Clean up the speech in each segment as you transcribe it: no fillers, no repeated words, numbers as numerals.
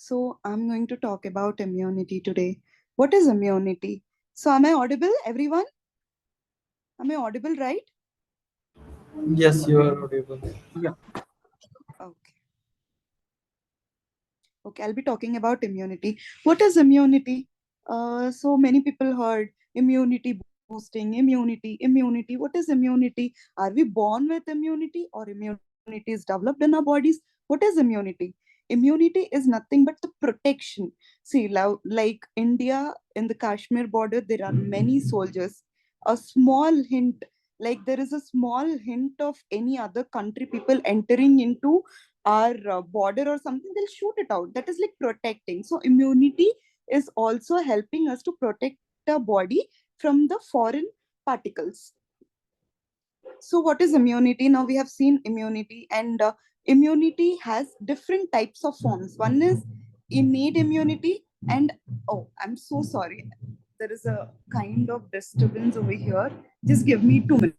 So, I'm going to talk about immunity today. What is immunity? So, am I audible, everyone? Am I audible, right? Yes, you are audible. Okay. Okay, I'll be talking about immunity. What is immunity? So many people heard immunity boosting, immunity. What is immunity? Are we born with immunity or immunity is developed in our bodies? What is immunity? Immunity is nothing but the protection. See, like India in the Kashmir border, there are many soldiers. A small hint, like there is a small hint of any other country people entering into our border or something, they'll shoot it out. That is like protecting. So immunity is also helping us to protect our body from the foreign particles. So what is immunity? Now we have seen immunity, and immunity has different types of forms. One is innate immunity, and oh, I'm so sorry, there is a kind of disturbance over here. Just give me 2 minutes.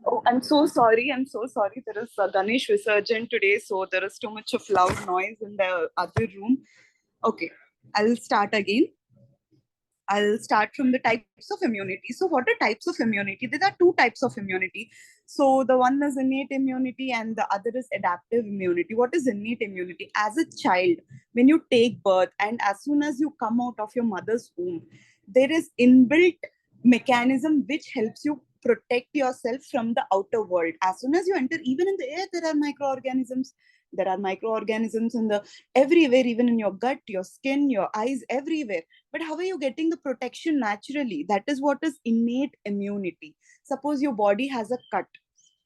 Oh, I'm so sorry. I'm so sorry. There is a Ganesh Visarjan today, so there is too much of loud noise in the other room. Okay, I'll start again. I'll start from the types of immunity. So, what are types of immunity? There are two types of immunity. So, the one is innate immunity and the other is adaptive immunity. What is innate immunity? As a child, when you take birth and as soon as you come out of your mother's womb, there is inbuilt mechanism which helps you protect yourself from the outer world. As soon as you enter, even in the air, there are microorganisms. There are microorganisms in the everywhere, even in your gut, your skin, your eyes, everywhere. But how are you getting the protection naturally? That is what is innate immunity. Suppose your body has a cut,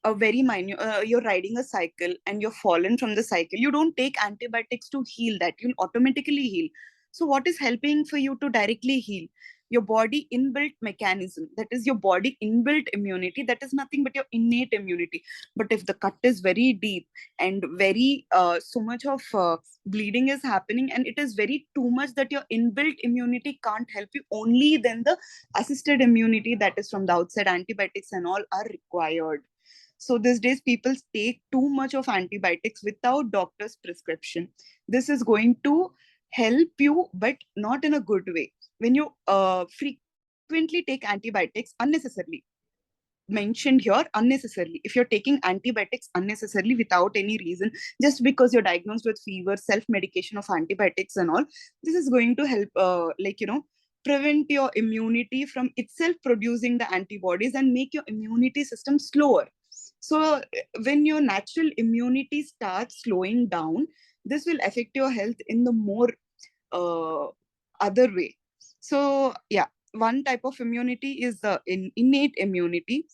a very minor, you're riding a cycle and you're fallen from the cycle. You don't take antibiotics to heal that, you'll automatically heal. So what is helping for you to directly heal? Your body inbuilt mechanism, that is your body inbuilt immunity, that is nothing but your innate immunity. But if the cut is very deep and very so much of bleeding is happening and it is very too much that your inbuilt immunity can't help you, only then the assisted immunity, that is from the outside, antibiotics and all are required. So these days people take too much of antibiotics without doctor's prescription. This is going to help you, but not in a good way. When you frequently take antibiotics unnecessarily, mentioned here unnecessarily, if you're taking antibiotics unnecessarily without any reason, just because you're diagnosed with fever, self medication of antibiotics and all, this is going to help prevent your immunity from itself producing the antibodies and make your immunity system slower. So when your natural immunity starts slowing down, this will affect your health in the more uh, other way. So yeah, one type of immunity is the innate immunity.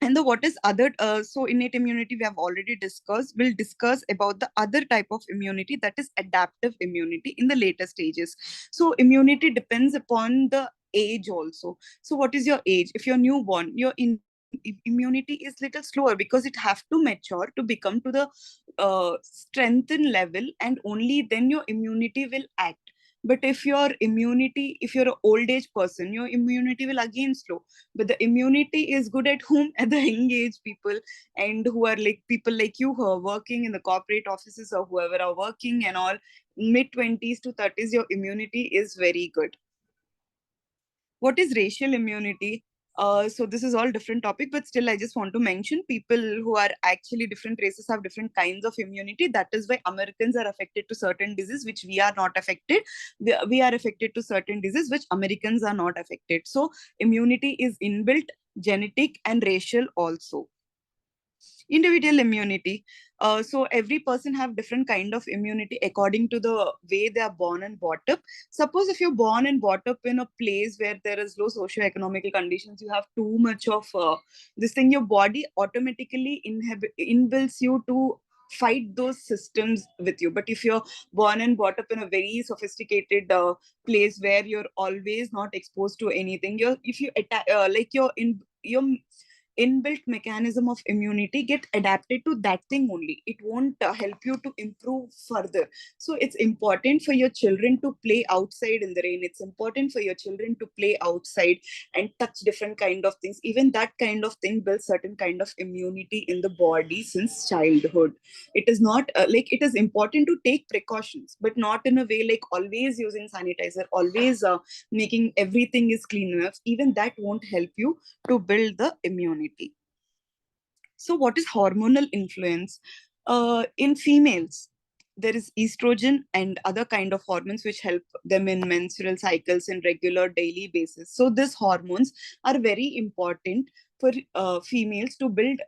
And the what is other, so innate immunity we have already discussed. We'll discuss about the other type of immunity, that is adaptive immunity, in the later stages. So immunity depends upon the age also. So what is your age? If you're newborn, your immunity is little slower because it have to mature to become to the strengthen level, and only then your immunity will act. But if your immunity, if you're an old age person, your immunity will again slow. But the immunity is good at whom? At the young age people, and who are like people like you who are working in the corporate offices or whoever are working and all, mid 20s to 30s, your immunity is very good. What is racial immunity? So this is all different topic, but still I just want to mention people who are actually different races have different kinds of immunity. That is why Americans are affected to certain disease which we are not affected. We are affected to certain disease which Americans are not affected. So immunity is inbuilt, genetic and racial also. Individual immunity, so every person have different kind of immunity according to the way they are born and brought up. Suppose if you're born and brought up in a place where there is low socio-economical conditions, you have too much of this thing, your body automatically inbuilds you to fight those systems with you. But if you're born and brought up in a very sophisticated place where you're always not exposed to anything, you're if you attack like you're in your inbuilt mechanism of immunity get adapted to that thing only. It won't help you to improve further. So it's important for your children to play outside in the rain. It's important for your children to play outside and touch different kind of things. Even that kind of thing builds certain kind of immunity in the body since childhood. It is not like, it is important to take precautions, but not in a way like always using sanitizer, always making everything is clean enough. Even that won't help you to build the immunity. So what is hormonal influence? In females, there is estrogen and other kind of hormones which help them in menstrual cycles in regular daily basis. So these hormones are very important for females to build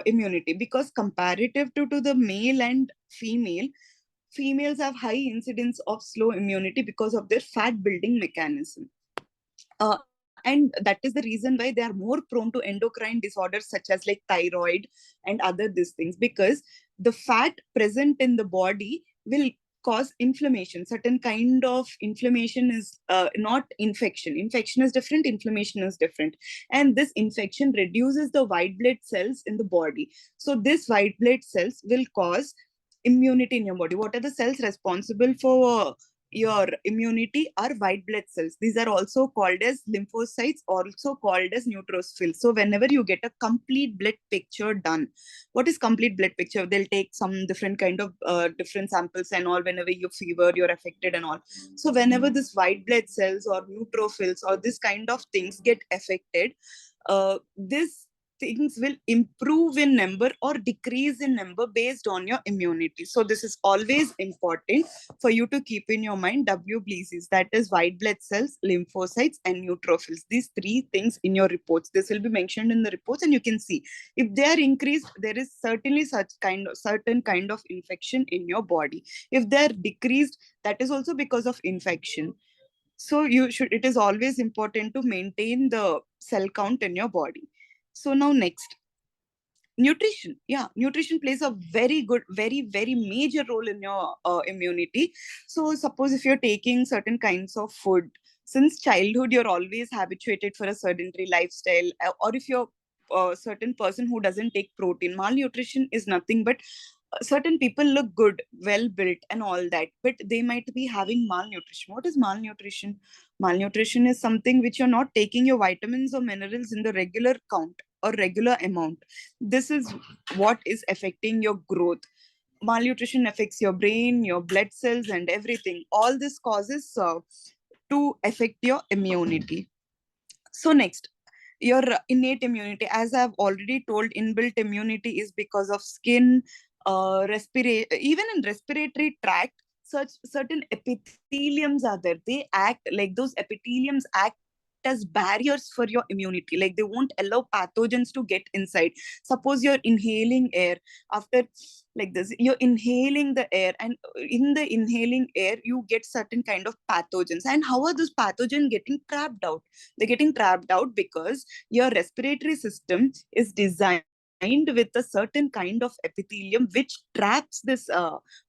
immunity, because comparative to the male and female, females have high incidence of slow immunity because of their fat building mechanism. And that is the reason why they are more prone to endocrine disorders such as like thyroid and other these things, because the fat present in the body will cause inflammation. Certain kind of inflammation is not infection. Infection is different, inflammation is different. And this infection reduces the white blood cells in the body. So this white blood cells will cause immunity in your body. What are the cells responsible for your immunity? Are white blood cells. These are also called as lymphocytes, also called as neutrophils. So whenever you get a complete blood picture done, what is complete blood picture? They'll take some different kind of different samples and all. Whenever you fever, you're affected and all. So whenever this white blood cells or neutrophils or this kind of things get affected, this things will improve in number or decrease in number based on your immunity. So this is always important for you to keep in your mind. WBCs, that is white blood cells, lymphocytes, and neutrophils. These three things in your reports. This will be mentioned in the reports, and you can see if they are increased, there is certainly certain kind of infection in your body. If they are decreased, that is also because of infection. So you should, it is always important to maintain the cell count in your body. So now next, nutrition. Yeah, nutrition plays a very good, very major role in your immunity. So suppose if you're taking certain kinds of food since childhood, you're always habituated for a sedentary lifestyle, or if you're a certain person who doesn't take protein, malnutrition is nothing but certain people look good, well built, and all that, but they might be having malnutrition. What is malnutrition? Malnutrition is something which you're not taking your vitamins or minerals in the regular count or regular amount. This is what is affecting your growth. Malnutrition affects your brain, your blood cells, and everything. All this causes to affect your immunity. So next, your innate immunity, as I've already told, inbuilt immunity is because of skin, even in respiratory tract, such certain epitheliums are there. They act like, those epitheliums act as barriers for your immunity. Like they won't allow pathogens to get inside. Suppose you're inhaling air, after like this, you're inhaling the air, and in the inhaling air you get certain kind of pathogens. And how are those pathogens getting trapped out? They're getting trapped out because your respiratory system is designed with a certain kind of epithelium which traps this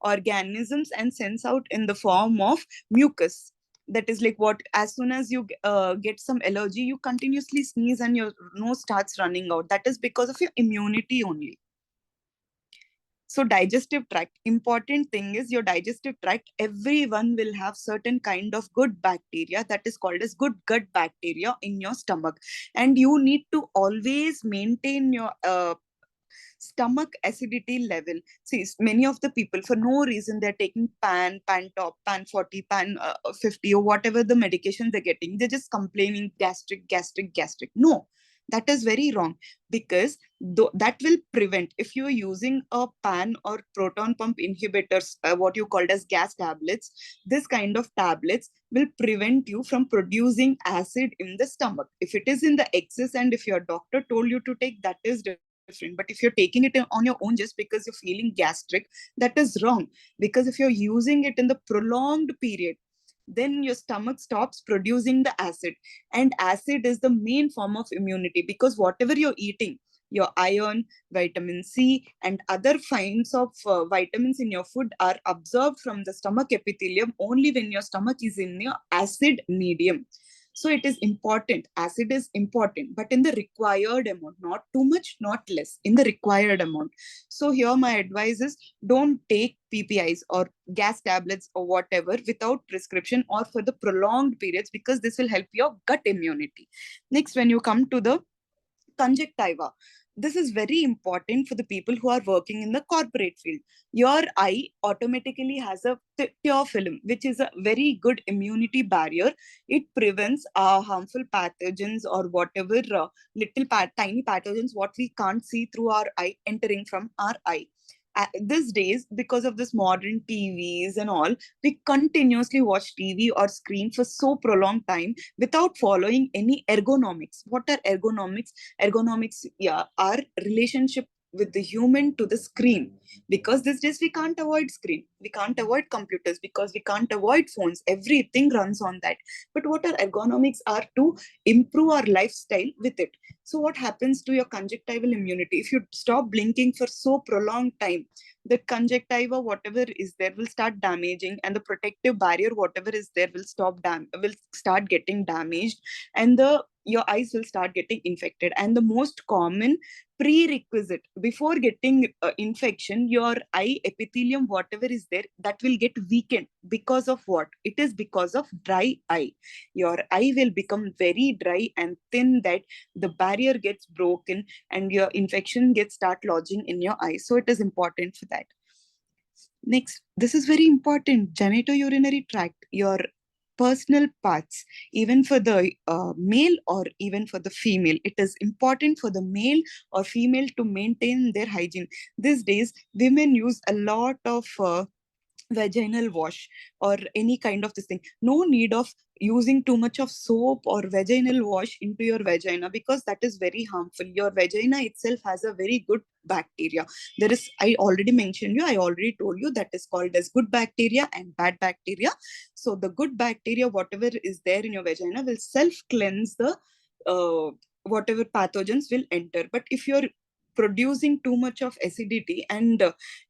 organisms and sends out in the form of mucus. That is like, what, as soon as you get some allergy, you continuously sneeze and your nose starts running out. That is because of your immunity only. So digestive tract, important thing is your digestive tract. Everyone will have certain kind of good bacteria, that is called as good gut bacteria in your stomach. And you need to always maintain your stomach acidity level. See, many of the people, for no reason, they're taking pan top, pan 40, pan 50, or whatever the medication they're getting. They're just complaining gastric. No, that is very wrong, because that will prevent, if you're using a pan or proton pump inhibitors, what you called as gas tablets, this kind of tablets will prevent you from producing acid in the stomach. If it is in the excess and if your doctor told you to take, that is different. But if you're taking it on your own just because you're feeling gastric, that is wrong. Because if you're using it in the prolonged period, then your stomach stops producing the acid. And acid is the main form of immunity, because whatever you're eating, your iron, vitamin C, and other kinds of vitamins in your food are absorbed from the stomach epithelium only when your stomach is in your acid medium. So it is important. Acid is important, but in the required amount, not too much, not less, in the required amount. So here my advice is, don't take PPIs or gas tablets or whatever without prescription or for the prolonged periods, because this will help your gut immunity. Next, when you come to the conjunctiva, this is very important for the people who are working in the corporate field. Your eye automatically has a tear film, which is a very good immunity barrier. It prevents harmful pathogens or whatever tiny pathogens what we can't see through our eye entering from our eye. These days, because of this modern TVs and all, we continuously watch TV or screen for so prolonged time without following any ergonomics. What are ergonomics? Ergonomics, yeah, are relationship with the human to the screen. Because these days we can't avoid screen, we can't avoid computers, because we can't avoid phones, everything runs on that. But what our ergonomics are to improve our lifestyle with it. So what happens to your conjunctival immunity if you stop blinking for so prolonged time? The conjunctiva whatever is there will start damaging, and the protective barrier whatever is there will start getting damaged, and the your eyes will start getting infected. And the most common prerequisite before getting infection, your eye epithelium whatever is there, that will get weakened. Because of what? It is because of dry eye. Your eye will become very dry and thin, that the barrier gets broken and your infection gets start lodging in your eye. So it is important for that. Next, this is very important, genitourinary tract, your personal parts, even for the male or even for the female. It is important for the male or female to maintain their hygiene. These days, women use a lot of vaginal wash or any kind of this thing. No need of using too much of soap or vaginal wash into your vagina, because that is very harmful. Your vagina itself has a very good bacteria. There is, I already mentioned you, I already told you, that is called as good bacteria and bad bacteria. So the good bacteria whatever is there in your vagina will self cleanse the whatever pathogens will enter. But if you're producing too much of acidity and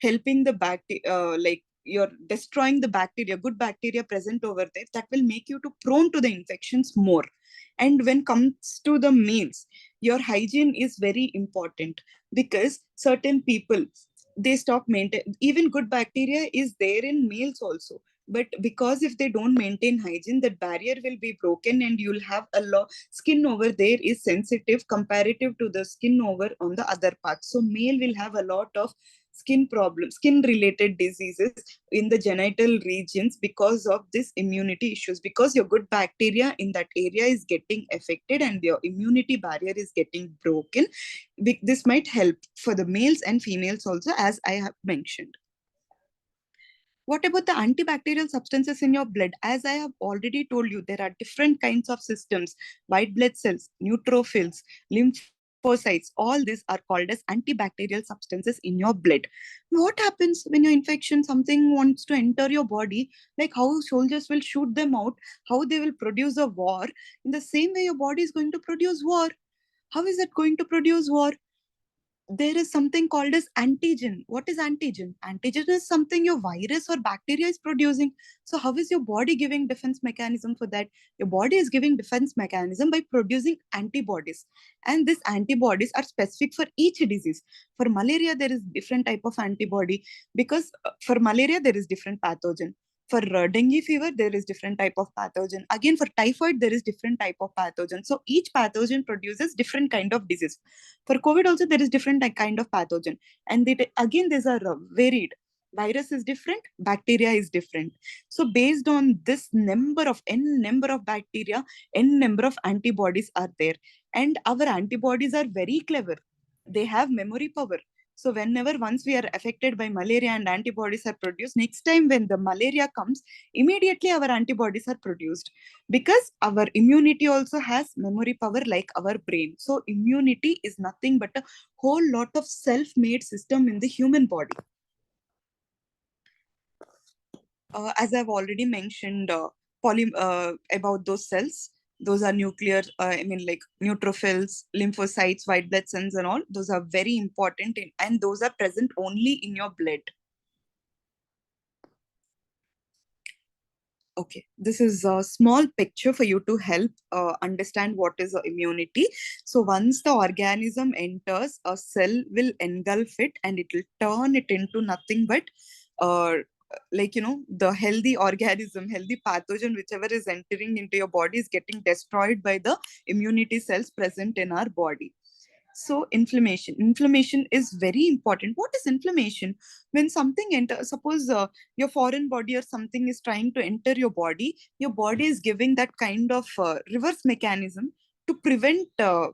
helping the bacteria, like you're destroying the bacteria, good bacteria present over there, that will make you to prone to the infections more. And when comes to the males, your hygiene is very important, because certain people, they stop maintain, even good bacteria is there in males also, but because if they don't maintain hygiene, that barrier will be broken and you'll have a lot skin over there is sensitive comparative to the skin over on the other part. So male will have a lot of skin problems, skin related diseases in the genital regions because of this immunity issues, because your good bacteria in that area is getting affected and your immunity barrier is getting broken. This might help for the males and females also, as I have mentioned. What about the antibacterial substances in your blood? As I have already told you, there are different kinds of systems: white blood cells, neutrophils, lymphocytes. All these are called as antibacterial substances in your blood. What happens when your infection, something wants to enter your body, like how soldiers will shoot them out, how they will produce a war? In the same way, your body is going to produce war. How is it going to produce war? There is something called as antigen. What is antigen? Antigen is something your virus or bacteria is producing. So how is your body giving defense mechanism for that? Your body is giving defense mechanism by producing antibodies, and these antibodies are specific for each disease. For malaria there is different type of antibody, because for malaria there is different pathogen. For dengue fever there is different type of pathogen. Again, for typhoid there is different type of pathogen. So each pathogen produces different kind of disease. For COVID also there is different kind of pathogen, and again these are varied. Virus is different, bacteria is different. So based on this number of n number of bacteria, n number of antibodies are there, and our antibodies are very clever. They have memory power. So whenever once we are affected by malaria and antibodies are produced, next time when the malaria comes, immediately our antibodies are produced, because our immunity also has memory power like our brain. So immunity is nothing but a whole lot of self-made system in the human body. As I've already mentioned, about those cells, those are nuclear, I mean, like neutrophils, lymphocytes, white blood cells, and all. Those are very important, and those are present only in your blood. Okay, this is a small picture for you to help understand what is immunity. So once the organism enters, a cell will engulf it and it will turn it into nothing but uh, the healthy organism, healthy pathogen, whichever is entering into your body is getting destroyed by the immunity cells present in our body. So inflammation is very important. What is inflammation? When something enters, suppose your foreign body or something is trying to enter your body is giving that kind of reverse mechanism to prevent the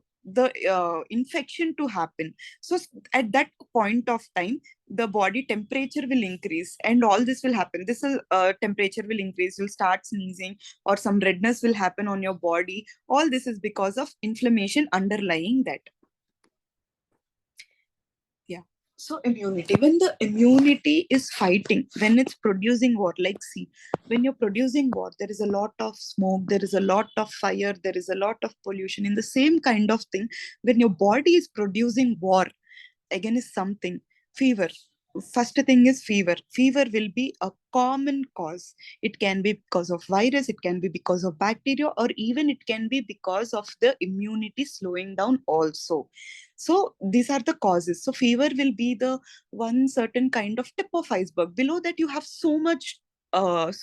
infection to happen. So at that point of time, the body temperature will increase and all this will happen. This will temperature will increase, you'll start sneezing or some redness will happen on your body. All this is because of inflammation underlying that. Yeah. So immunity, when the immunity is fighting, when it's producing war, like see, when you're producing war, there is a lot of smoke, there is a lot of fire, there is a lot of pollution. In the same kind of thing, when your body is producing war, again is something, fever. First thing is fever will be a common cause. It can be because of virus, it can be because of bacteria, or even it can be because of the immunity slowing down also. So these are the causes. So fever will be the one certain kind of tip of iceberg. Below that you have so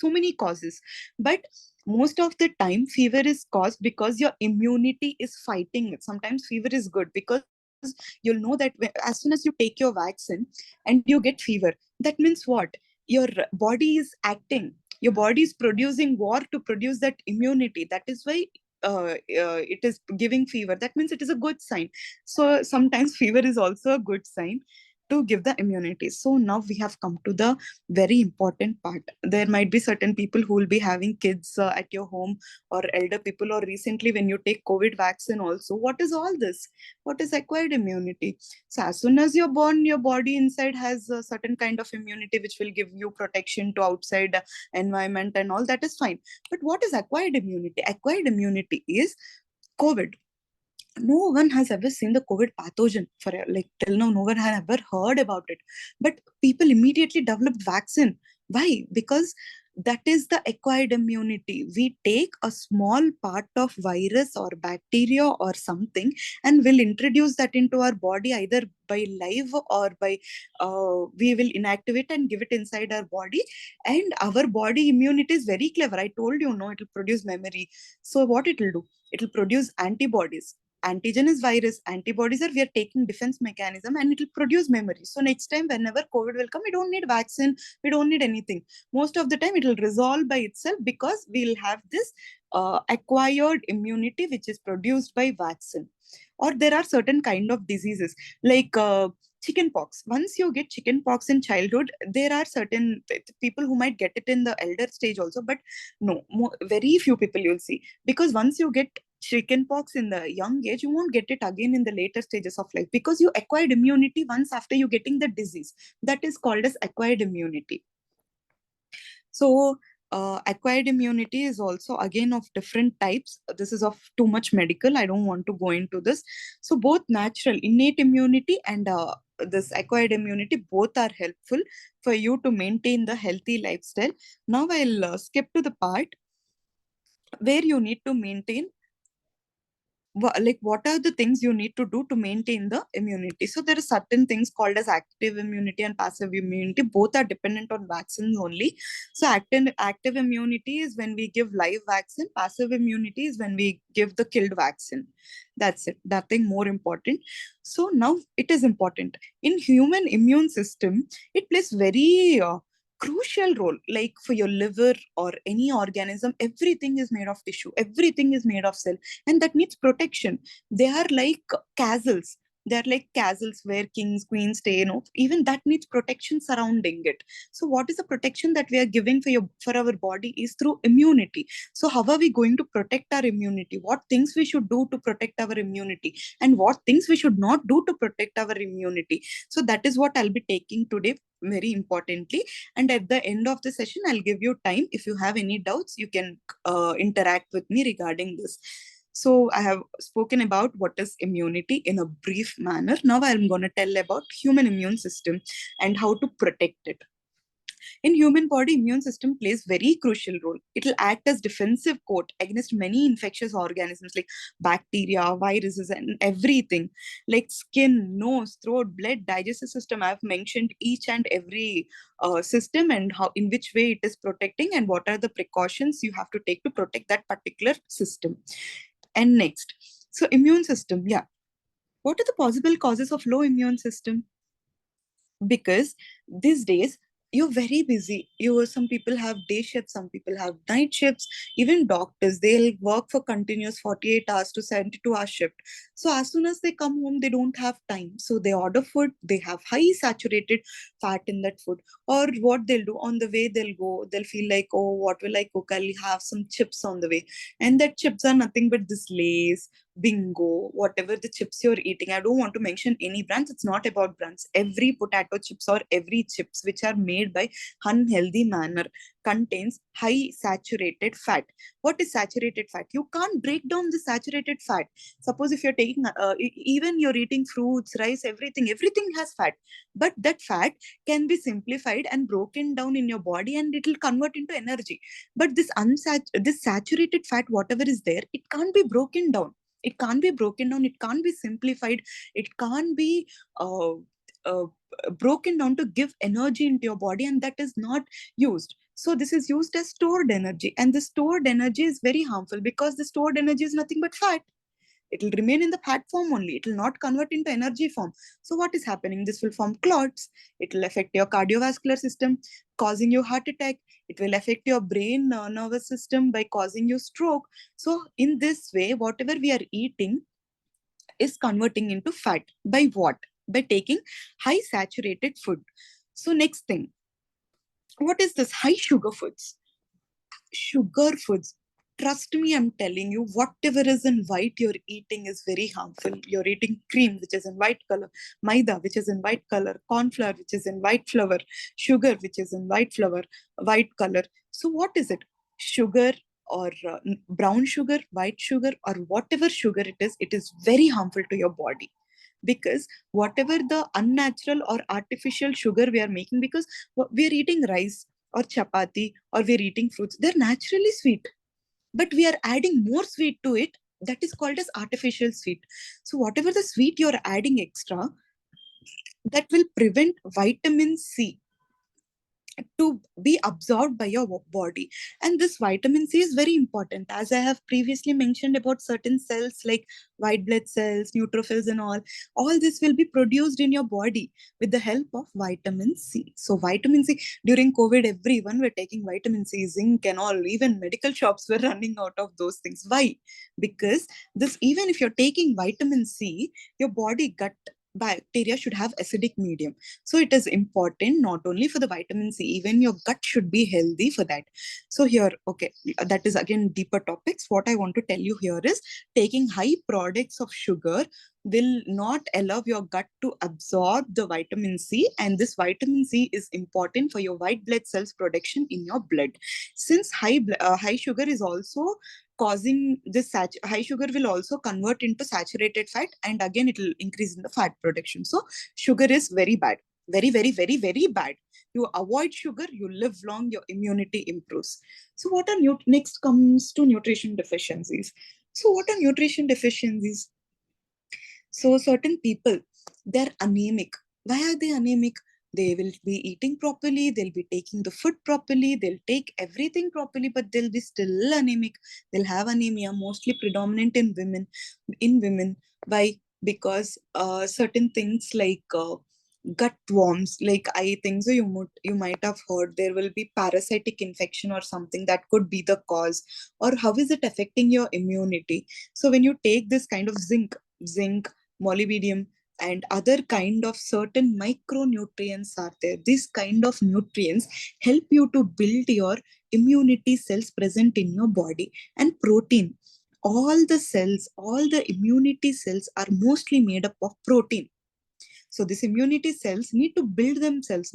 many causes, but most of the time fever is caused because your immunity is fighting it. Sometimes fever is good because you'll know that as soon as you take your vaccine and you get fever, that means what? Your body is acting, your body is producing war to produce that immunity. That is why it is giving fever. That means it is a good sign. So sometimes fever is also a good sign to give the immunity. So now we have come to the very important part. There might be certain people who will be having kids at your home, or elder people, or recently when you take COVID vaccine also. What is all this? What is acquired immunity? So as soon as you're born, your body inside has a certain kind of immunity which will give you protection to outside environment and all. That is fine. But what is acquired immunity? Acquired immunity is COVID. No one has ever seen the COVID pathogen for like till now. No one has ever heard about it. But people immediately developed vaccine. Why? Because that is the acquired immunity. We take a small part of virus or bacteria or something and will introduce that into our body either by live or by we will inactivate and give it inside our body. And our body immunity is very clever. I told you, no, it will produce memory. So what it will do? It will produce antibodies. Antigen is virus, antibodies are we are taking defense mechanism and it will produce memory. So next time whenever COVID will come, we don't need vaccine, we don't need anything. Most of the time it will resolve by itself because we'll have this acquired immunity which is produced by vaccine. Or there are certain kind of diseases like chicken pox. Once you get chicken pox in childhood, there are certain people who might get it in the elder stage also, but no, very few people you'll see. Because once you get chicken pox in the young age, you won't get it again in the later stages of life because you acquired immunity once after you getting the disease. That is called as acquired immunity. So acquired immunity is also again of different types. This is of too much medical, I don't want to go into this. So both natural innate immunity and this acquired immunity, both are helpful for you to maintain the healthy lifestyle. Now I'll skip to the part where you need to maintain like what are the things you need to do to maintain the immunity. So there are certain things called as active immunity and passive immunity. Both are dependent on vaccines only. So active immunity is when we give live vaccine, passive immunity is when we give the killed vaccine. That's it, nothing more important. So now it is important in human immune system. It plays very crucial role. Like for your liver or any organism, everything is made of tissue, everything is made of cell, and that needs protection. They are like castles. They are like castles where kings, queens stay. Even that needs protection surrounding it. So, what is the protection that we are giving for our body is through immunity. So, how are we going to protect our immunity? What things we should do to protect our immunity, and what things we should not do to protect our immunity? So, that is what I'll be taking today very importantly. And at the end of the session, I'll give you time. If you have any doubts, you can interact with me regarding this. So I have spoken about what is immunity in a brief manner. Now I'm going to tell about human immune system and how to protect it. In human body, immune system plays very crucial role. It will act as defensive coat against many infectious organisms like bacteria, viruses, and everything. Like skin, nose, throat, blood, digestive system. I've mentioned each and every system and how in which way it is protecting and what are the precautions you have to take to protect that particular system. And next, so immune system, yeah. What are the possible causes of low immune system? Because these days you're very busy. Some people have day shifts, some people have night shifts. Even doctors, they'll work for continuous 48 hours to 72-hour shift. So as soon as they come home, they don't have time, so they order food. They have high saturated fat in that food. Or what they'll do, on the way they'll feel like, oh, what will I cook? I'll have some chips on the way. And that chips are nothing but this Lays, Bingo, whatever the chips you're eating. I don't want to mention any brands. It's not about brands. Every potato chips or every chips which are made by unhealthy manner contains high saturated fat. What is saturated fat? You can't break down the saturated fat. Suppose if you're taking, even you're eating fruits, rice, everything has fat. But that fat can be simplified and broken down in your body and it will convert into energy. But this saturated fat, whatever is there, it can't be broken down. It can't be broken down, it can't be simplified, it can't be uh, uh, broken down to give energy into your body, and that is not used. So this is used as stored energy, and the stored energy is very harmful because the stored energy is nothing but fat. It will remain in the fat form only, it will not convert into energy form. So what is happening? This will form clots. It will affect your cardiovascular system, causing you heart attack. It will affect your brain nervous system by causing you stroke. So in this way, whatever we are eating is converting into fat. By what? By taking high saturated food. So next thing, what is this? High sugar foods. Sugar foods, trust me, I'm telling you, whatever is in white you're eating is very harmful. You're eating cream, which is in white color, maida, which is in white color, corn flour, which is in white flour, sugar, which is in white flour, white color. So what is it? Sugar, or brown sugar, white sugar, or whatever sugar it is very harmful to your body. Because whatever the unnatural or artificial sugar we are making, because we are eating rice or chapati or we're eating fruits, they're naturally sweet, but we are adding more sweet to it. That is called as artificial sweet. So whatever the sweet you're adding extra, that will prevent vitamin C to be absorbed by your body. And this vitamin C is very important, as I have previously mentioned about certain cells like white blood cells, neutrophils, and all this will be produced in your body with the help of vitamin C. So vitamin C, during COVID, everyone were taking vitamin C, zinc, and all. Even medical shops were running out of those things. Why? Because this, even if you're taking vitamin C, your body gut bacteria should have acidic medium. So it is important not only for the vitamin C, even your gut should be healthy for that. So here, okay, that is again deeper topics. What I want to tell you here is taking high products of sugar will not allow your gut to absorb the vitamin C, and this vitamin C is important for your white blood cells production in your blood. Since high sugar is also causing this, high sugar will also convert into saturated fat, and again it will increase in the fat production. So sugar is very bad, very, very, very, very bad. You avoid sugar, you live long, your immunity improves. So what are next comes to nutrition deficiencies. So what are nutrition deficiencies? So certain people, they're anemic. Why are they anemic? They will be eating properly, they'll be taking the food properly, they'll take everything properly, but they'll be still anemic. They'll have anemia, mostly predominant in women. In women, why? Because certain things like gut worms, like I think so you might have heard there will be parasitic infection or something that could be the cause. Or how is it affecting your immunity? So when you take this kind of zinc, molybdenum, and other kind of certain micronutrients are there. These kind of nutrients help you to build your immunity cells present in your body. And protein, all the cells, all the immunity cells are mostly made up of protein. So these immunity cells need to build themselves.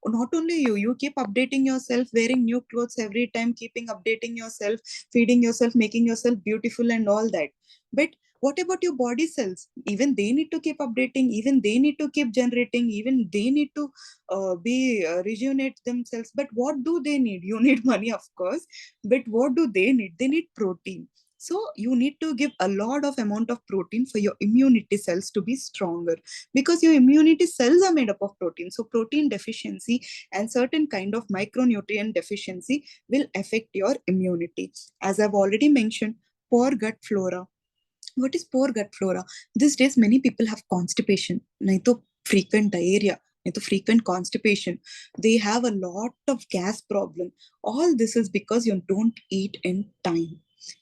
Not only you keep updating yourself, wearing new clothes every time, keeping updating yourself, feeding yourself, making yourself beautiful and all that. But What about your body cells? Even they need to keep updating, even they need to keep generating, even they need to be rejuvenate themselves. But what do they need? You need money, of course, but what do they need? They need protein. So you need to give a lot of amount of protein for your immunity cells to be stronger, because your immunity cells are made up of protein. So protein deficiency and certain kind of micronutrient deficiency will affect your immunity. As I've already mentioned, poor gut flora. What is poor gut flora? These days many people have constipation, nahi to frequent diarrhea, nahi to frequent constipation. They have a lot of gas problem. All this is because you don't eat in time.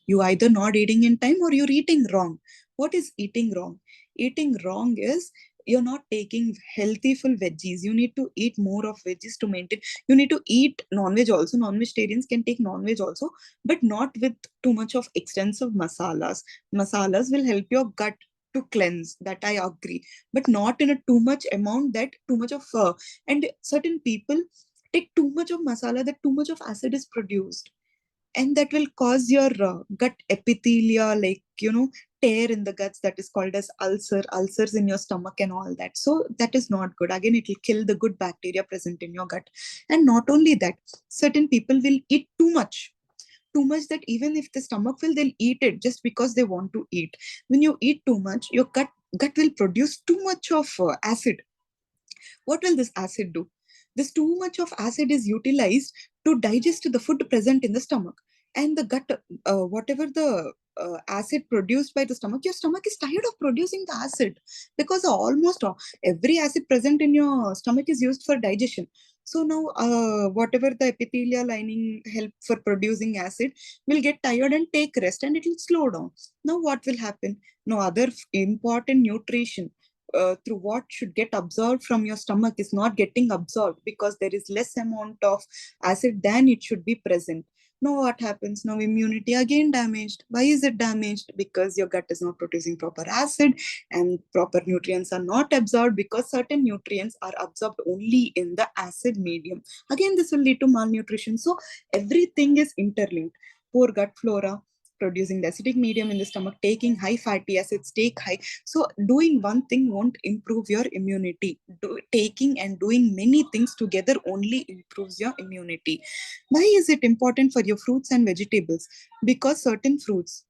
You either not eating in time or you're eating wrong. What is eating wrong? Eating wrong is you're not taking healthy full veggies. You need to eat more of veggies to maintain. You need to eat non-veg also. Non-vegetarians can take non-veg also, but not with too much of extensive masalas. Masalas will help your gut to cleanse, that I agree, but not in a too much amount, that too much of and certain people take too much of masala, that too much of acid is produced, and that will cause your gut epithelia, like tear in the guts, that is called as ulcers in your stomach and all that. So that is not good. Again, it will kill the good bacteria present in your gut. And not only that, certain people will eat too much, that even if the stomach full, they'll eat it just because they want to eat. When you eat too much, your gut will produce too much of acid. What will this acid do? This too much of acid is utilized to digest the food present in the stomach. And the gut, whatever the acid produced by the stomach, your stomach is tired of producing the acid, because almost every acid present in your stomach is used for digestion. So now, whatever the epithelial lining help for producing acid will get tired and take rest, and it will slow down. Now, what will happen? No other important nutrition through what should get absorbed from your stomach is not getting absorbed, because there is less amount of acid than it should be present. Now what happens? Now immunity again damaged. Why is it damaged? Because your gut is not producing proper acid, and proper nutrients are not absorbed, because certain nutrients are absorbed only in the acid medium. Again, this will lead to malnutrition. So everything is interlinked. Poor gut flora, producing the acidic medium in the stomach, taking high fatty acids, take high. So doing one thing won't improve your immunity. Taking and doing many things together only improves your immunity. Why is it important for your fruits and vegetables? Because certain fruits,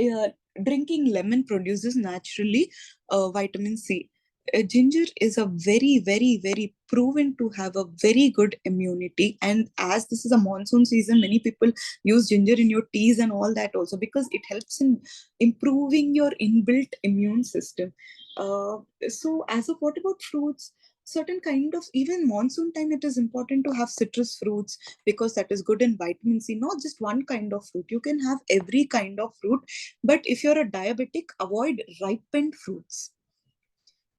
uh, drinking lemon produces naturally vitamin C. Ginger is a very, very, very proven to have a very good immunity. And as this is a monsoon season, many people use ginger in your teas and all that also, because it helps in improving your inbuilt immune system. So, as of what about fruits? Certain kind of, even monsoon time, it is important to have citrus fruits, because that is good in vitamin C. Not just one kind of fruit, you can have every kind of fruit. But if you're a diabetic, avoid ripened fruits.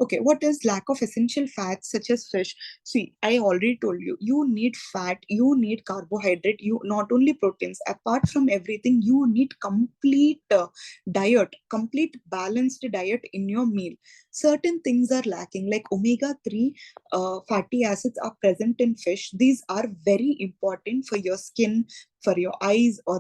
Okay, what is lack of essential fats such as fish? See, I already told you, you need fat, you need carbohydrate, you not only proteins. Apart from everything, you need complete complete balanced diet in your meal. Certain things are lacking, like omega 3 fatty acids are present in fish. These are very important for your skin, for your eyes, or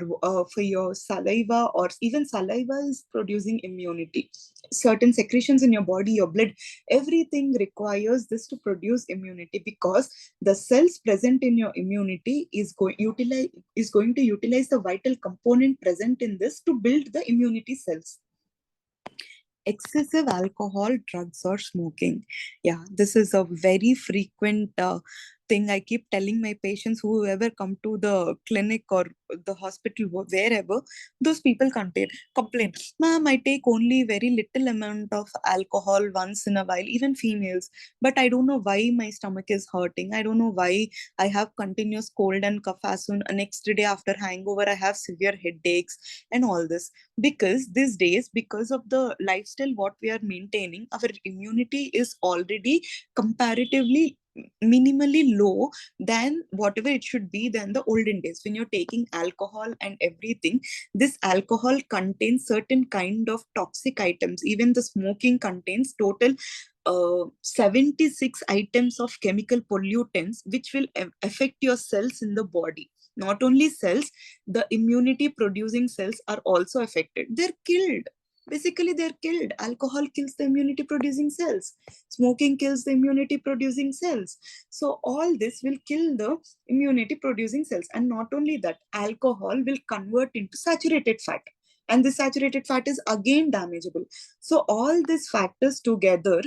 for your saliva, or even saliva is producing immunity. Certain secretions in your body, your blood, everything requires this to produce immunity, because the cells present in your immunity is going to utilize the vital component present in this to build the immunity cells. Excessive alcohol, drugs, or smoking. Yeah, this is a very frequent thing I keep telling my patients, whoever come to the clinic or the hospital, wherever, those people complain, ma'am, I take only very little amount of alcohol once in a while, even females, but I don't know why my stomach is hurting. I don't know why I have continuous cold and cough. As soon next day after hangover, I have severe headaches and all this. Because these days, because of the lifestyle what we are maintaining, our immunity is already comparatively minimally low than whatever it should be than the olden days. When you're taking alcohol and everything, this alcohol contains certain kind of toxic items. Even the smoking contains total 76 items of chemical pollutants, which will affect your cells in the body. Not only cells, the immunity producing cells are also affected. They're killed. Basically, they're killed. Alcohol kills the immunity producing cells. Smoking kills the immunity producing cells. So, all this will kill the immunity producing cells. And not only that, alcohol will convert into saturated fat. And this saturated fat is again damageable. So, all these factors together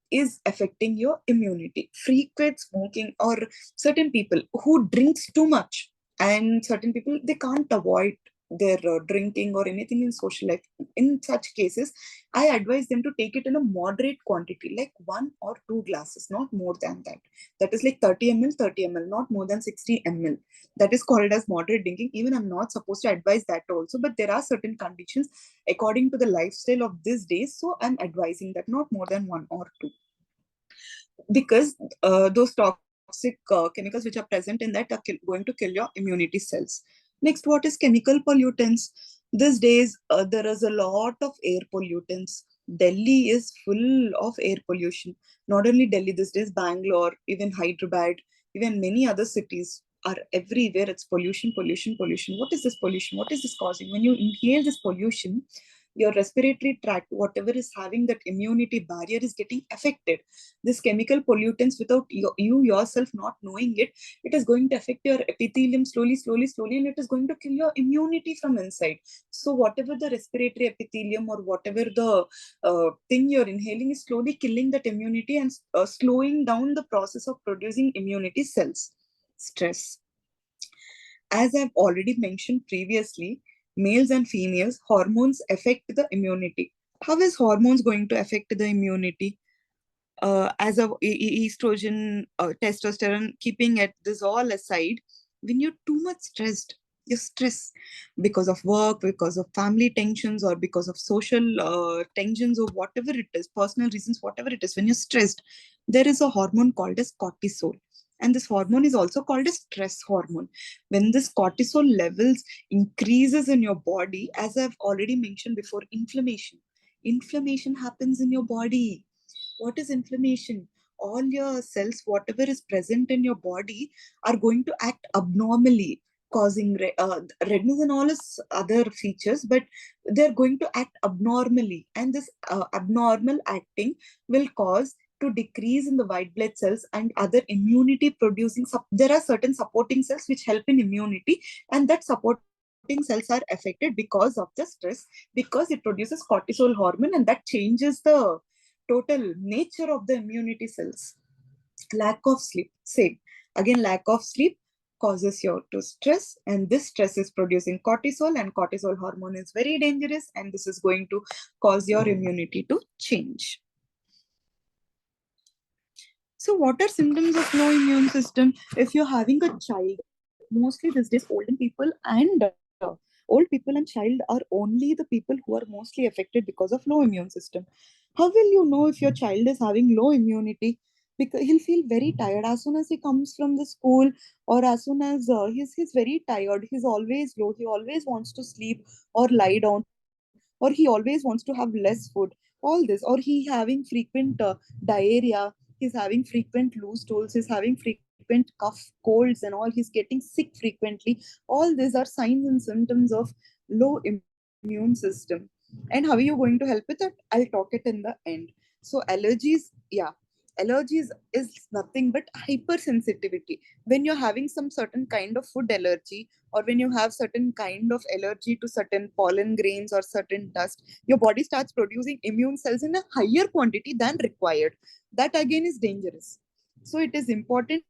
is affecting your immunity. Frequent smoking, or certain people who drinks too much, and certain people they can't avoid their drinking or anything in social life. In such cases, I advise them to take it in a moderate quantity, like 1 or 2 glasses, not more than that. That is like 30 ml, 30 ml, not more than 60 ml. That is called as moderate drinking. Even I'm not supposed to advise that also, but there are certain conditions according to the lifestyle of these days. So I'm advising that not more than 1 or 2, because those toxic chemicals which are present in that are going to kill your immunity cells. Next, what is chemical pollutants? These days, there is a lot of air pollutants. Delhi is full of air pollution. Not only Delhi these days, Bangalore, even Hyderabad, even many other cities are everywhere. It's pollution, pollution, pollution. What is this pollution? What is this causing? When you inhale this pollution, your respiratory tract, whatever is having that immunity barrier, is getting affected. This chemical pollutants, without you yourself not knowing it, it is going to affect your epithelium slowly, slowly, slowly, and it is going to kill your immunity from inside. So whatever the respiratory epithelium, or whatever the thing you're inhaling, is slowly killing that immunity and slowing down the process of producing immunity cells. Stress, as I've already mentioned previously, males and females, hormones affect the immunity. How is hormones going to affect the immunity? As a estrogen, testosterone, keeping at this all aside, when you're too much stressed, you stress because of work, because of family tensions, or because of social tensions, or whatever it is, personal reasons, whatever it is, when you're stressed, there is a hormone called as cortisol. And this hormone is also called a stress hormone. When this cortisol levels increases in your body, as I've already mentioned before, inflammation happens in your body. What is inflammation? All your cells, whatever is present in your body, are going to act abnormally, causing redness and all its other features, but they're going to act abnormally. And this abnormal acting will cause to decrease in the white blood cells and other immunity producing. There are certain supporting cells which help in immunity, and that supporting cells are affected because of the stress, because it produces cortisol hormone, and that changes the total nature of the immunity cells. Lack of sleep, same. Again, lack of sleep causes you to stress, and this stress is producing cortisol, and cortisol hormone is very dangerous, and this is going to cause your immunity to change. So, what are symptoms of low immune system? If you're having a child, mostly these days, old people and child are only the people who are mostly affected because of low immune system. How will you know if your child is having low immunity? Because he'll feel very tired as soon as he comes from the school, or as soon as he's very tired. He's always low. He always wants to sleep or lie down, or he always wants to have less food. All this, or he having frequent diarrhea. He's having frequent loose stools. He's having frequent cough, colds, and all. He's getting sick frequently. All these are signs and symptoms of low immune system. And how are you going to help with it? I'll talk it in the end. So allergies, yeah, allergies is nothing but hypersensitivity. When you're having some certain kind of food allergy, or when you have certain kind of allergy to certain pollen grains or certain dust, your body starts producing immune cells in a higher quantity than required. That again is dangerous. So it is important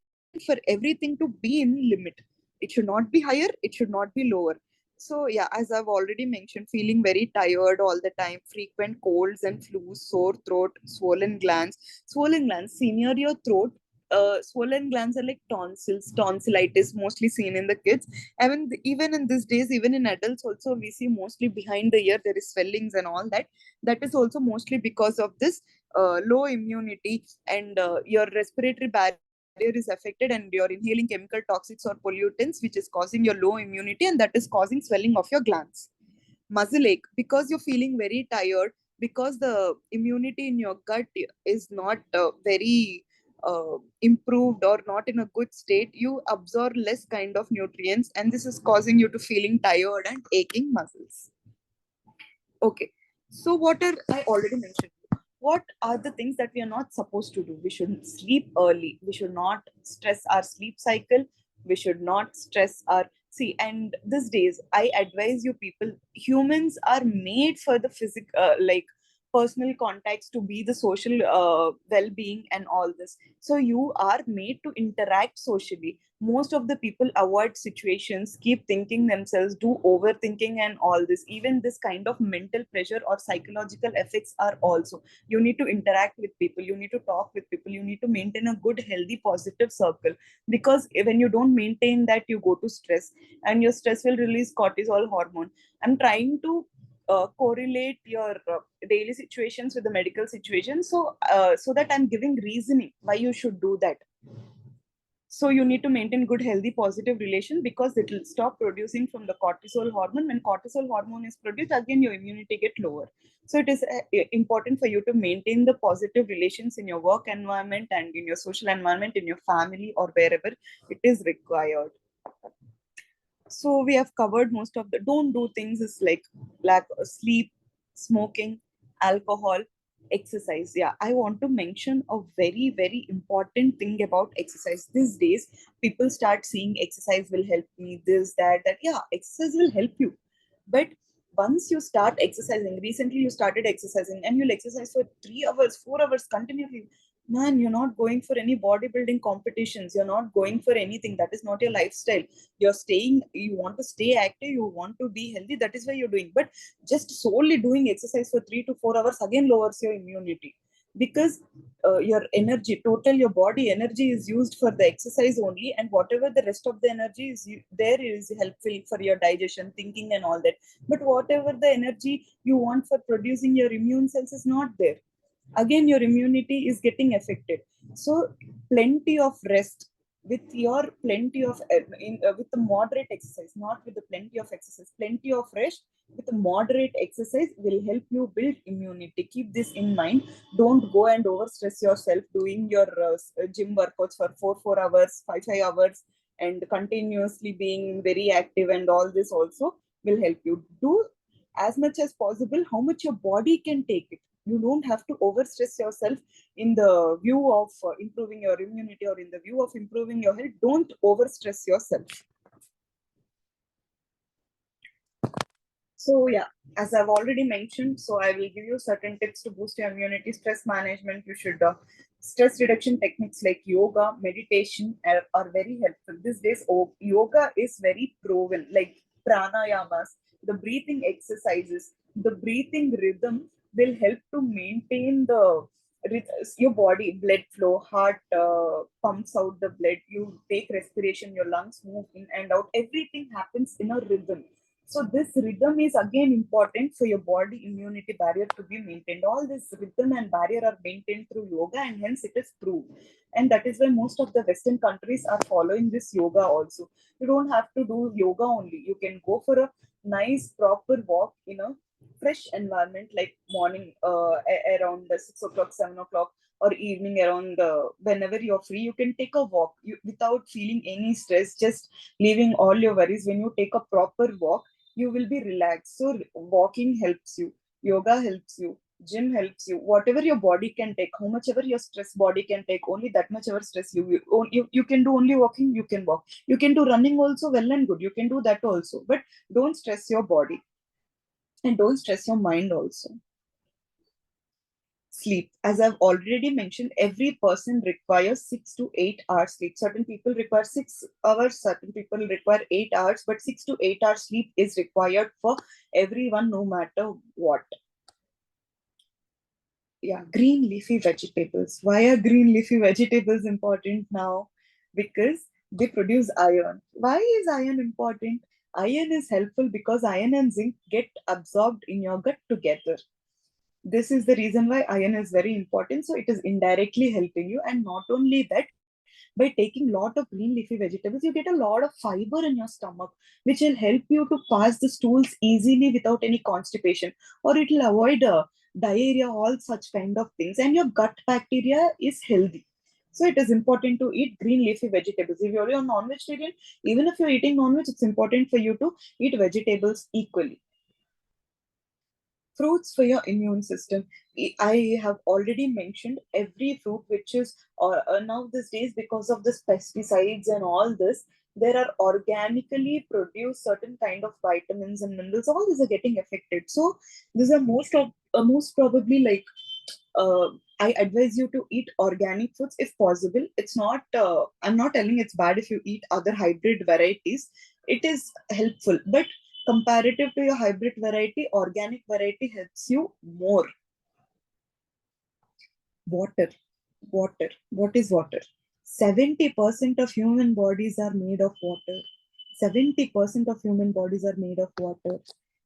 for everything to be in limit. It should not be higher, it should not be lower. So yeah, as I've already mentioned, feeling very tired all the time, frequent colds and flus, sore throat, swollen glands. Swollen glands, see near your throat, swollen glands are like tonsils, tonsillitis, mostly seen in the kids. I mean, even in these days, even in adults also, we see mostly behind the ear there is swellings and all that. That is also mostly because of this low immunity, and your respiratory barrier is affected, and you're inhaling chemical toxics or pollutants, which is causing your low immunity, and that is causing swelling of your glands. Muscle ache, because you're feeling very tired, because the immunity in your gut is not very improved, or not in a good state, you absorb less kind of nutrients, and this is causing you to feeling tired and aching muscles. Okay. So what are, I already mentioned, what are the things that we are not supposed to do? We should sleep early. We should not stress our sleep cycle. We should not stress our, see, and these days I advise you people, humans are made for the physical, like personal contacts, to be the social well-being and all this. So you are made to interact socially. Most of the people avoid situations, keep thinking themselves, do overthinking and all this. Even this kind of mental pressure or psychological effects are also. You need to interact with people, you need to talk with people, you need to maintain a good, healthy, positive circle. Because when you don't maintain that, you go to stress, and your stress will release cortisol hormone. I'm trying to correlate your daily situations with the medical situation, so that I'm giving reasoning why you should do that. So you need to maintain good, healthy, positive relation, because it will stop producing from the cortisol hormone. When cortisol hormone is produced, again your immunity get lower. So it is important for you to maintain the positive relations in your work environment and in your social environment, in your family, or wherever it is required. So we have covered most of the don't do things is like lack sleep, smoking, alcohol, exercise. Yeah, I want to mention a very, very important thing about exercise. These days, people start seeing exercise will help me, this, that. Yeah, exercise will help you. But once you start exercising, recently you started exercising and you'll exercise for 3 hours, 4 hours continuously. Man, you're not going for any bodybuilding competitions. You're not going for anything. That is not your lifestyle. You're staying, you want to stay active, you want to be healthy, that is why you're doing. But just solely doing exercise for 3 to 4 hours again lowers your immunity, because your energy, total your body energy is used for the exercise only, and whatever the rest of the energy is there is helpful for your digestion, thinking and all that. But whatever the energy you want for producing your immune cells is not there, again your immunity is getting affected. So plenty of rest, with your plenty of with the moderate exercise, not with the plenty of exercise, plenty of rest with the moderate exercise will help you build immunity. Keep this in mind. Don't go and overstress yourself doing your gym workouts for 4 hours, 5 hours, and continuously being very active, and all this also will help you do as much as possible how much your body can take it. You don't have to overstress yourself in the view of improving your immunity, or in the view of improving your health. Don't overstress yourself. So yeah, as I've already mentioned, so I will give you certain tips to boost your immunity. Stress management, you should stress reduction techniques like yoga, meditation are very helpful these days. Oh, yoga is very proven, like pranayamas, the breathing exercises, the breathing rhythm will help to maintain the your body blood flow. Heart pumps out the blood, you take respiration, your lungs move in and out, everything happens in a rhythm. So this rhythm is again important for your body immunity barrier to be maintained. All this rhythm and barrier are maintained through yoga, and hence it is proved. And that is why most of the Western countries are following this yoga also. You don't have to do yoga only. You can go for a nice proper walk in a fresh environment, like morning around 6 o'clock, 7 o'clock, or evening around whenever you're free. You can take a walk without feeling any stress, just leaving all your worries. When you take a proper walk, you will be relaxed. So walking helps you, yoga helps you, gym helps you. Whatever your body can take, how much ever your stress body can take, only that much ever stress you can do. Only walking you can walk. You can do running also, well and good. You can do that also, but don't stress your body, and don't stress your mind also. Sleep, as I've already mentioned, every person requires 6 to 8 hours sleep. Certain people require 6 hours, certain people require 8 hours, but 6 to 8 hours sleep is required for everyone, no matter what. Yeah, green leafy vegetables. Why are green leafy vegetables important now? Because they produce iron. Why is iron important? Iron is helpful because iron and zinc get absorbed in your gut together. This is the reason why iron is very important. So it is indirectly helping you. And not only that, by taking a lot of green leafy vegetables, you get a lot of fiber in your stomach, which will help you to pass the stools easily without any constipation, or it will avoid diarrhea, all such kind of things. And your gut bacteria is healthy. So it is important to eat green leafy vegetables. If you're a non-vegetarian, even if you're eating non-veg, it's important for you to eat vegetables equally. Fruits for your immune system. I have already mentioned every fruit which is, now these days, because of this pesticides and all this, there are organically produced certain kind of vitamins and minerals. All these are getting affected. So these are most probably like, uh, I advise you to eat organic foods if possible. It's not, I'm not telling it's bad if you eat other hybrid varieties. It is helpful, but comparative to your hybrid variety, organic variety helps you more. Water. Water. What is water? 70% of human bodies are made of water. 70% of human bodies are made of water.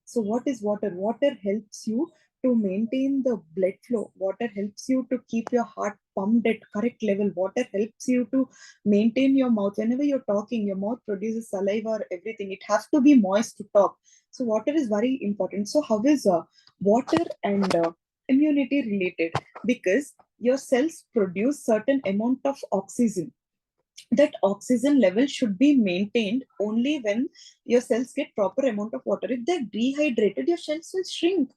So, what is water? Water helps you to maintain the blood flow. Water helps you to keep your heart pumped at correct level. Water helps you to maintain your mouth. Whenever you're talking, your mouth produces saliva or everything. It has to be moist to talk. So, water is very important. So, how is water and immunity related? Because your cells produce certain amount of oxygen. That oxygen level should be maintained only when your cells get proper amount of water. If they're dehydrated, your cells will shrink.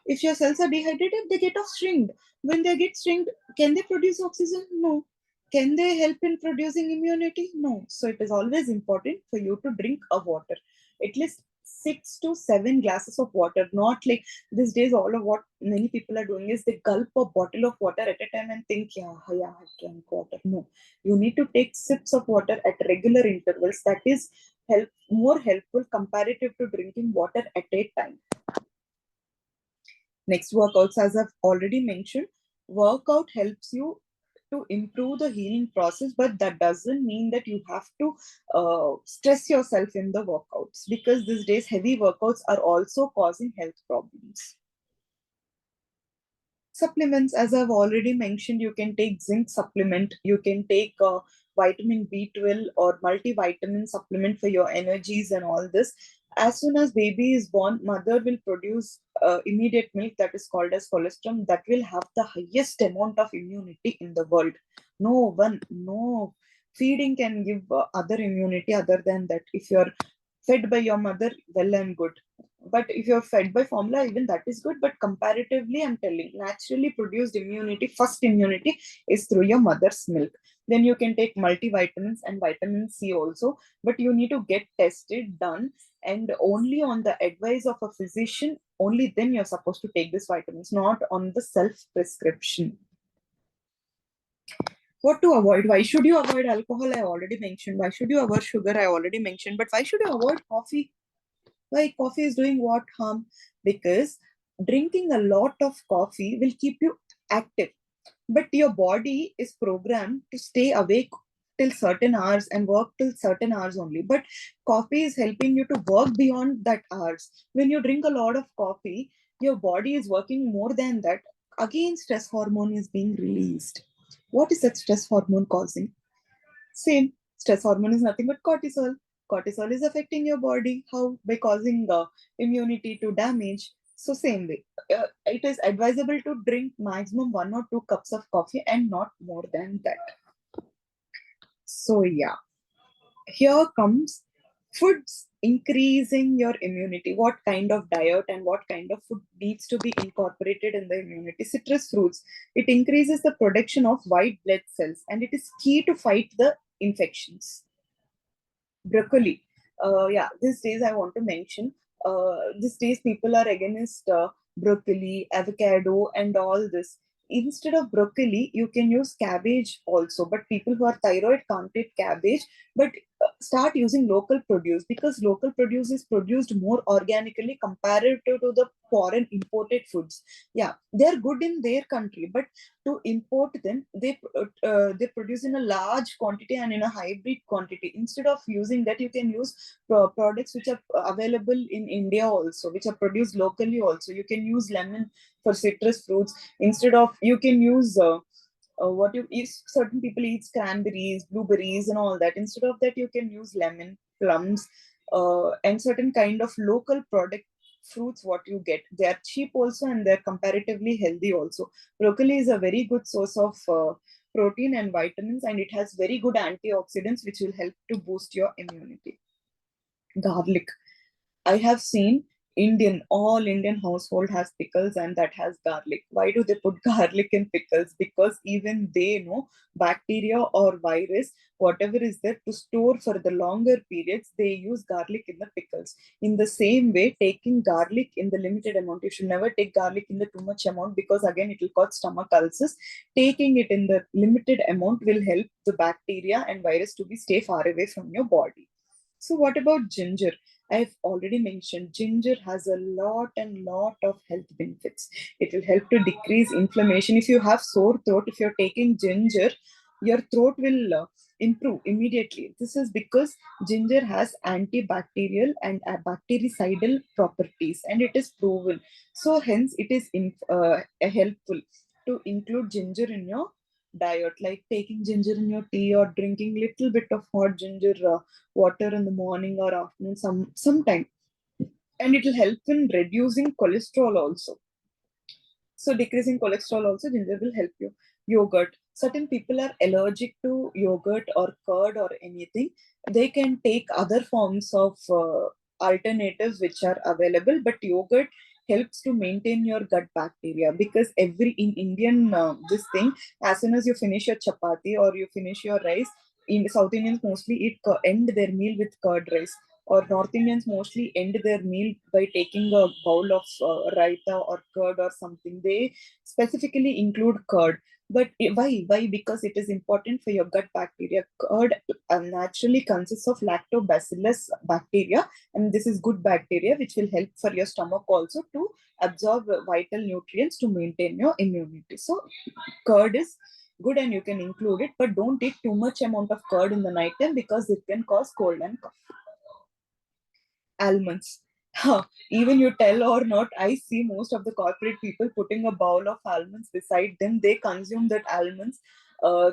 If your cells are dehydrated, they get off shrinked. When they get shrinked, can they produce oxygen? No. Can they help in producing immunity? No. So it is always important for you to drink a water. At least 6 to 7 glasses of water. Not like these days, all of what many people are doing is they gulp a bottle of water at a time and think, yeah, I drank water. No. You need to take sips of water at regular intervals. That is more helpful comparative to drinking water at a time. Next, workouts, as I've already mentioned, workout helps you to improve the healing process, but that doesn't mean that you have to stress yourself in the workouts, because these days heavy workouts are also causing health problems. Supplements, as I've already mentioned, you can take zinc supplement, you can take vitamin B12 or multivitamin supplement for your energies and all this. As soon as baby is born, mother will produce immediate milk that is called as colostrum, that will have the highest amount of immunity in the world. No feeding can give other immunity other than that. If you're fed by your mother, well and good. But if you're fed by formula, even that is good. But comparatively, I'm telling, naturally produced immunity, first immunity is through your mother's milk. Then you can take multivitamins and vitamin C also, but you need to get tested, done, and only on the advice of a physician, only then you're supposed to take these vitamins, not on the self prescription. What to avoid? Why should you avoid alcohol? I already mentioned. Why should you avoid sugar? I already mentioned. But why should you avoid coffee? Why coffee is doing what harm? Because drinking a lot of coffee will keep you active, but your body is programmed to stay awake till certain hours and work till certain hours only. But coffee is helping you to work beyond that hours. When you drink a lot of coffee, your body is working more than that. Again, stress hormone is being released. What is that stress hormone causing? Same. Stress hormone is nothing but cortisol. Cortisol is affecting your body. How? By causing immunity to damage. So same way, it is advisable to drink maximum 1 or 2 cups of coffee and not more than that. So yeah, here comes foods increasing your immunity. What kind of diet and what kind of food needs to be incorporated in the immunity? Citrus fruits. It increases the production of white blood cells and it is key to fight the infections. Broccoli. Yeah, these days I want to mention. These days people are against broccoli, avocado, and all this. Instead of broccoli, you can use cabbage also. But people who are thyroid can't eat cabbage. But start using local produce, because local produce is produced more organically compared to the foreign imported foods. Yeah, they're good in their country, but to import them, they produce in a large quantity and in a hybrid quantity. Instead of using that, you can use products which are available in India also, which are produced locally also. You can use lemon for citrus fruits. Instead of, you can use what you eat, certain people eat cranberries, blueberries, and all that. Instead of that, you can use lemon, plums, and certain kind of local product fruits. What you get, they are cheap also and they're comparatively healthy also. Broccoli is a very good source of protein and vitamins, and it has very good antioxidants which will help to boost your immunity. Garlic, I have seen all Indian household has pickles and that has garlic. Why do they put garlic in pickles? Because even they know bacteria or virus, whatever is there to store for the longer periods, they use garlic in the pickles. In the same way, taking garlic in the limited amount, you should never take garlic in the too much amount because again it will cause stomach ulcers. Taking it in the limited amount will help the bacteria and virus to be stay far away from your body. So what about ginger? I've already mentioned ginger has a lot of health benefits. It will help to decrease inflammation. If you have sore throat, if you're taking ginger, your throat will improve immediately. This is because ginger has antibacterial and bactericidal properties, and it is proven. So hence, it is helpful to include ginger in your diet, like taking ginger in your tea or drinking little bit of hot ginger water in the morning or afternoon sometime, and it will help in reducing cholesterol also. So decreasing cholesterol also, ginger will help you. Yogurt. Certain people are allergic to yogurt or curd or anything. They can take other forms of alternatives which are available, but yogurt helps to maintain your gut bacteria because every in Indian this thing, as soon as you finish your chapati or you finish your rice, in South Indians mostly end their meal with curd rice, or North Indians mostly end their meal by taking a bowl of raita or curd or something. They specifically include curd. But why? Why? Because it is important for your gut bacteria. Curd naturally consists of lactobacillus bacteria, and this is good bacteria which will help for your stomach also to absorb vital nutrients to maintain your immunity. So curd is good and you can include it, but don't take too much amount of curd in the night time because it can cause cold and cough. Almonds. Huh. Even you tell or not, I see most of the corporate people putting a bowl of almonds beside them. They consume that almonds,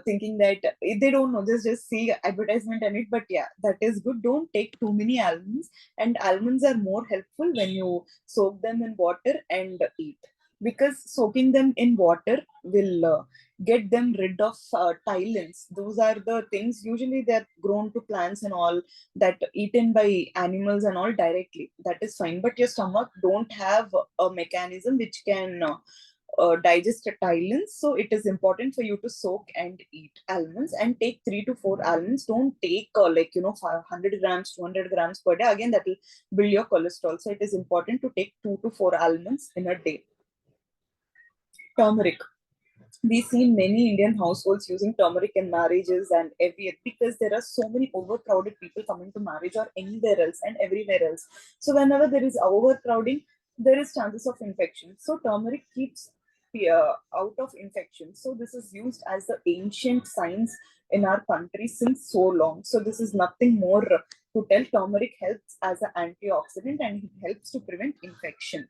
thinking that they don't know. Just see advertisement on it. But yeah, that is good. Don't take too many almonds. And almonds are more helpful when you soak them in water and eat. Because soaking them in water will get them rid of tylins. Those are the things usually they're grown to plants and all that eaten by animals and all directly. That is fine, but your stomach don't have a mechanism which can digest tylins, so it is important for you to soak and eat almonds and take 3 to 4 almonds. Don't take 500 grams 200 grams per day. Again, that will build your cholesterol, so it is important to take 2 to 4 almonds in a day. Turmeric. We see many Indian households using turmeric in marriages and every because there are so many overcrowded people coming to marriage or anywhere else and everywhere else. So whenever there is overcrowding, there is chances of infection. So turmeric keeps out of infection. So this is used as the ancient science in our country since so long. So this is nothing more to tell. Turmeric helps as an antioxidant and it helps to prevent infection.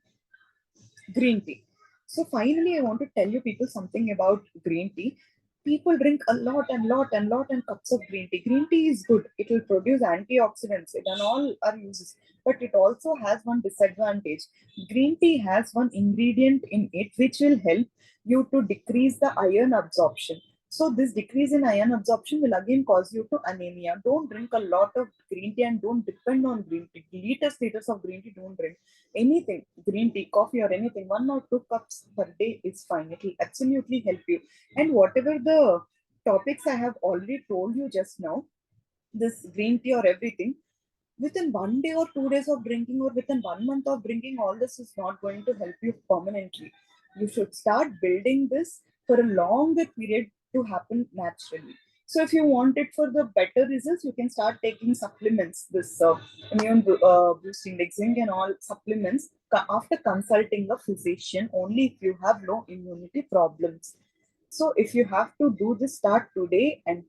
Green tea. So finally, I want to tell you people something about green tea. People drink a lot and cups of green tea. Green tea is good. It will produce antioxidants. It and all are uses. But it also has one disadvantage. Green tea has one ingredient in it which will help you to decrease the iron absorption. So this decrease in iron absorption will again cause you to anemia. Don't drink a lot of green tea and don't depend on green tea. Liters of green tea don't drink. Anything, green tea, coffee, or anything, 1 or 2 cups per day is fine. It will absolutely help you. And whatever the topics I have already told you just now, this green tea or everything, within 1 day or 2 days of drinking or within 1 month of drinking, all this is not going to help you permanently. You should start building this for a longer period to happen naturally. So if you want it for the better results, you can start taking supplements, this immune boosting, like zinc and all supplements after consulting a physician, only if you have low immunity problems. So if you have to do this, start today and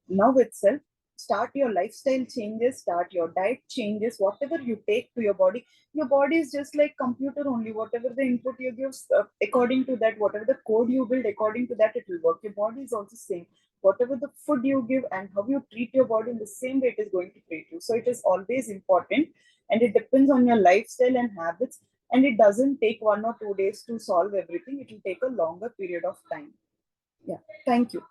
now itself. Start your lifestyle changes, start your diet changes, whatever you take to your body. Your body is just like computer only. Whatever the input you give, according to that, whatever the code you build, according to that, it will work. Your body is also same. Whatever the food you give and how you treat your body, in the same way it is going to treat you. So it is always important, and it depends on your lifestyle and habits, and it doesn't take 1 or 2 days to solve everything. It will take a longer period of time. Yeah. Thank you.